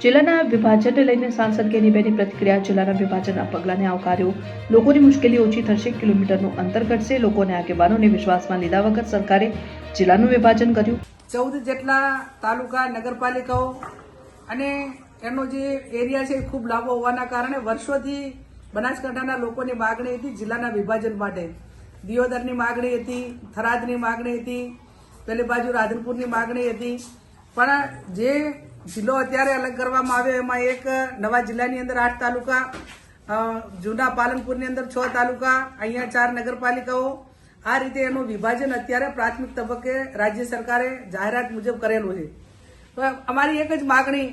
જિલ્લાના વિભાજનને લઈને સાંસદ ગેનીબેનની પ્રતિક્રિયા. જિલ્લાના વિભાજનના પગલાંને આવકાર્યો. લોકોની મુશ્કેલી ઓછી થશે, કિલોમીટરનું અંતર ઘટશે. લોકોને આગેવાનોને વિશ્વાસમાં લીધા વગર સરકારે જિલ્લાનું વિભાજન કર્યું. 14 જેટલા તાલુકા નગરપાલિકાઓ અને એનો જે એરિયા છે એ ખૂબ લાંબો હોવાના કારણે વર્ષોથી બનાસકાંઠાના લોકોની માગણી હતી જિલ્લાના વિભાજન માટે. દિયોદરની માગણી હતી, થરાદની માગણી હતી, પેલી બાજુ રાધનપુરની માગણી હતી. પણ જે જિલ્લો અત્યારે અલગ કરવામાં આવ્યો એમાં એક નવા જિલ્લાની અંદર 8 તાલુકા, જૂના પાલનપુરની અંદર 6 તાલુકા, અહીંયા 4 નગરપાલિકાઓ. આ રીતે એનું વિભાજન અત્યારે પ્રાથમિક તબક્કે રાજ્ય સરકારે જાહેરાત મુજબ કરેલું છે. તો અમારી એક જ માગણી,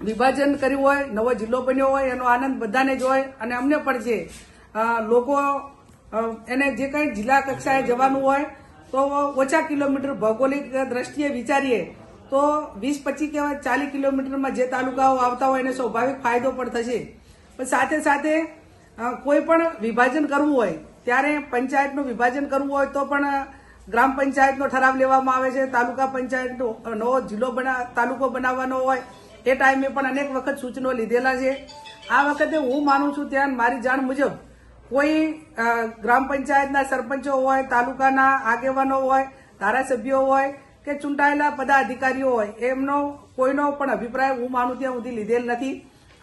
વિભાજન કર્યું હોય, નવો જિલ્લો બન્યો હોય એનો આનંદ બધાને જ હોય અને અમને પણ છે. લોકો એને જે કંઈ જિલ્લા કક્ષાએ જવાનું હોય તો ઓછા કિલોમીટર ભૌગોલિક દ્રષ્ટિએ વિચારીએ તો 20-25 કે 40 કિલોમીટરમાં જે તાલુકાઓ આવતા હોય એને સ્વાભાવિક ફાયદો પણ થશે. પણ સાથે સાથે કોઈ પણ વિભાજન કરવું હોય ત્યારે પંચાયતનું વિભાજન કરવું હોય તો પણ ગ્રામ પંચાયતનો ઠરાવ લેવામાં આવે છે. તાલુકા પંચાયતનો નવો જિલ્લો તાલુકો બનાવવાનો હોય એ ટાઈમે પણ અનેક વખત સૂચનો લીધેલા છે. આ વખતે હું માનું છું ત્યાં મારી જાણ મુજબ કોઈ ગ્રામ પંચાયતના સરપંચો હોય, તાલુકાના આગેવાનો હોય, ધારાસભ્યો હોય કે ચૂંટાયેલા પદાધિકારીઓ હોય એમનો કોઈનો પણ અભિપ્રાય હું માનું ત્યાં સુધી લીધેલ નથી.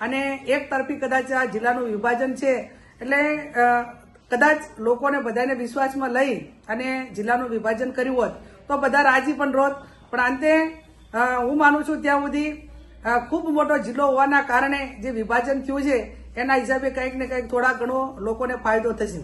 અને એક તરફી કદાચ આ જિલ્લાનું વિભાજન છે એટલે કદાચ લોકોને બધાને વિશ્વાસમાં લઈ અને જિલ્લાનું વિભાજન કર્યું હોત તો બધા રાજી પણ રોત. પણ અંતે હું માનું છું ત્યાં સુધી ખૂબ મોટો જિલ્લો હોવાના કારણે જે વિભાજન થયું છે એના હિસાબે કંઈક ને કંઈક થોડા ઘણો લોકોને ફાયદો થશે.